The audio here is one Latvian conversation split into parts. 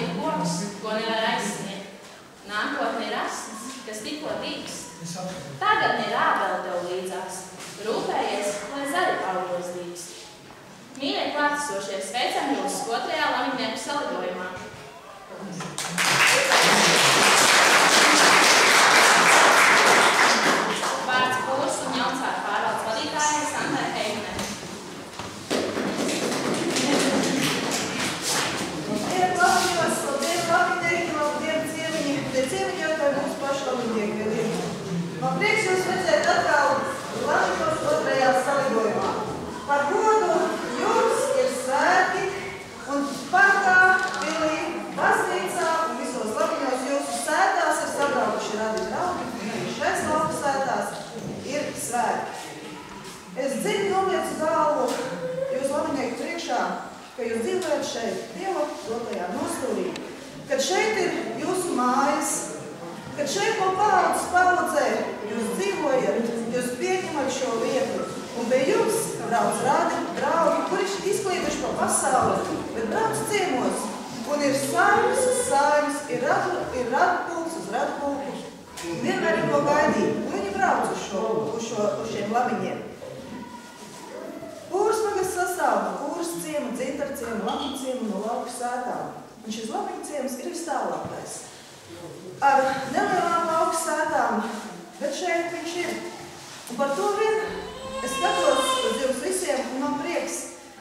ir koks, ko nevar aizsniegt. Nākotne ir asins, kas tikko dīkst. Tagadne ir ābele tev līdzās. Rūpējies, lai zaļi augos dīkst. Mīļie klātesošie, sveicam jūs 2. Lavīnieku salidojumā. Vārds kursu un Jaunzāru pārvaldes vadītājai Sandrai Heignerei. Labdien, lavinieki, labdien, ciemiņi. Tie ciemiņi jau kā mūsu paši lavinieki vēl ir. Man prieks jūs redzēt atkal Latvijas 2. salidojumā. Par godu jums ir svētki un parkā, pilī, baznīcā un visos laviņos jūsu sētās ir sabraukuši radi draugi, un arī šais lauku sētās ir svētki. Es dziļi noliecu galvu jūs lavinieku priekšā, ka jūs dzīvojat šeit Dieva dotajā nostūrī, kad šeit ir jūsu mājas, kad šeit no paudzes paudzē jūs dzīvojat, jūs pieņemat šo vietu, un pie jums brauc radi draugi, kuri izklīduši pa pasauli, bet brauc ciemos, un ir saimes uz saimes, ir radu pulks uz radu pulku, un vienmēr ir ko gaidīt, un viņi brauc uz šiem labiņiem. Pūras pagas sastāv no Pūras ciema, Dzintaru ciema, Lamu ciema no lauku sētām. Un šis labiņu ciems ir vistālākais. Ar nelielām lauku sētām, bet šeit viņš ir. Un par to vien es skatos uz jums visiem, un man prieks,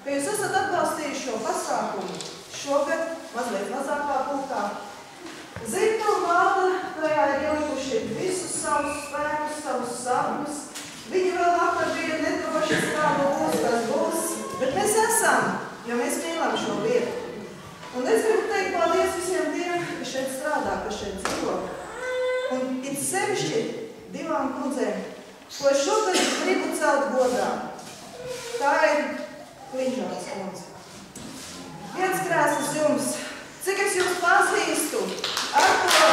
ka jūs esat atbalstījuši šo pasākumu šogad mazliet mazākā pulkā. Zinu un valda, tajā ir ielikuši visus savus spēkus, savus sapņus. Viņi vēl vakar bija nedroši, kā no būs, kas būs, bet mēs esam, jo mēs mīlam šo vietu. Un es gribu teikt paldies visiem tiem, kas šeit strādā, kas šeit dzīvo. Un it sevišķi 2 kundzēm, ko es šogad gribu celt godā. Tā ir Kliņžānas kundze. Viens krēsls jums, cik es jūs pazīstu, ar to...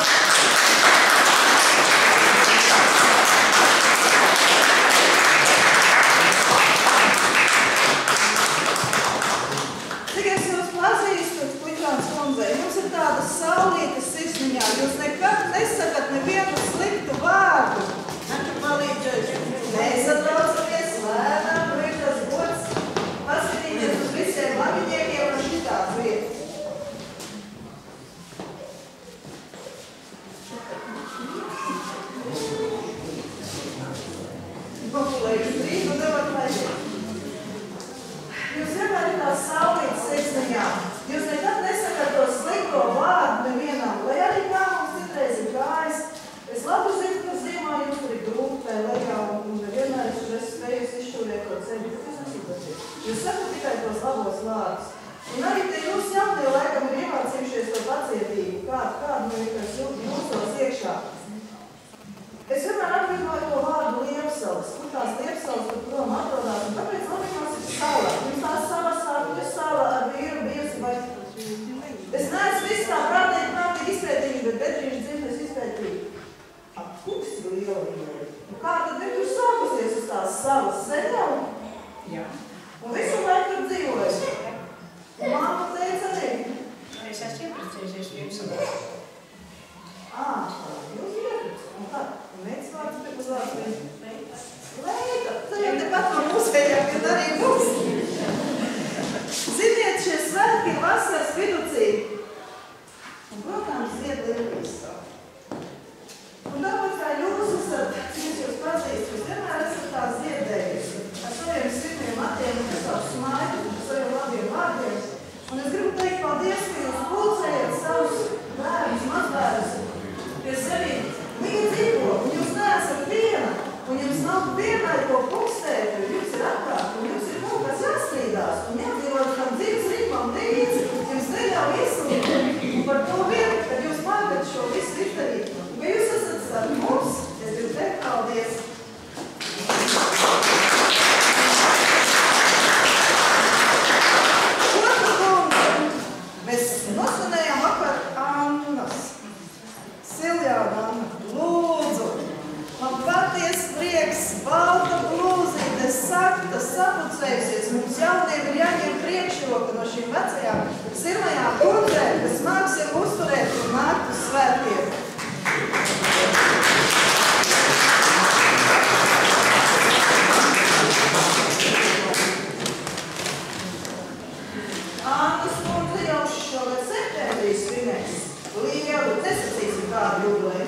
Jums ir tāda saulīta sirsniņā, jūs nekad nesakat nevienu sliktu vārdu. Mēs atraucamies lēnām, ir tas gods paskatīties uz visiem labiņiekiem un šitās vietas. Populējums drīz un nevar laidīt. Jūs vienmēr ir tā saulīta sirsniņā. Jūs nekad nesakat to slikto vārdu nevienam, lai arī kā mums citreiz ir gājis. Es labi zinu, ka ziemā jums tur ir grūti vai lejā un vienmēr es esmu spējusi izšķūrēt to ceļu, bet jūs nesīpaties. Jūs sakat tikai tos labos vārdus. Un arī te jūs jaunie laikam ir iemācījušies to pacietību, kādu vienkārši jūsos iekšā. Es vienmēr atbrīvoju to vārdu liepsals, kur tās liepsals tur prom atrodās, un tāpēc labīgās ir saulē. Jums tās savas saulē ar vīru bijusi, vai es neesmu viss tā prātīgi izpētījuši, bet Petrīši dzimtes izpētīju. Kuks ir lielvīnēji. Kā tad viņi tur sākusies uz tās savas seņau? Jā. Un visu laiku tur dzīvojas. Un māma teica arī. Es esmu iepriecējušies jums. Jūs iepriec. Un kā? Un meitas vārds pēc uz vārds Leita. Leita! Tā jau tepat no mūsējām, kad arī mūs. Ziniet, šie svētki ir vasaras viducī. Un, protams, zied lilijas. Un tāpēc, kā jūs esat, cik jūs pazīst, jūs vienmēr esat tā ziedējusi ar saviem sirmiem matiem un savu smaidu un saviem labiem vārdiem. Un es gribu teikt paldies, ka jūs pulcējat savus bērnus, mazbērnus pie sevi. Viņi dzīvo, un jūs neesat viena, un jums nav vienai ko pulkstēt, jo jums ir apkārt, un jums ir kaut kas lielu, nesacīsim kādu jubileju,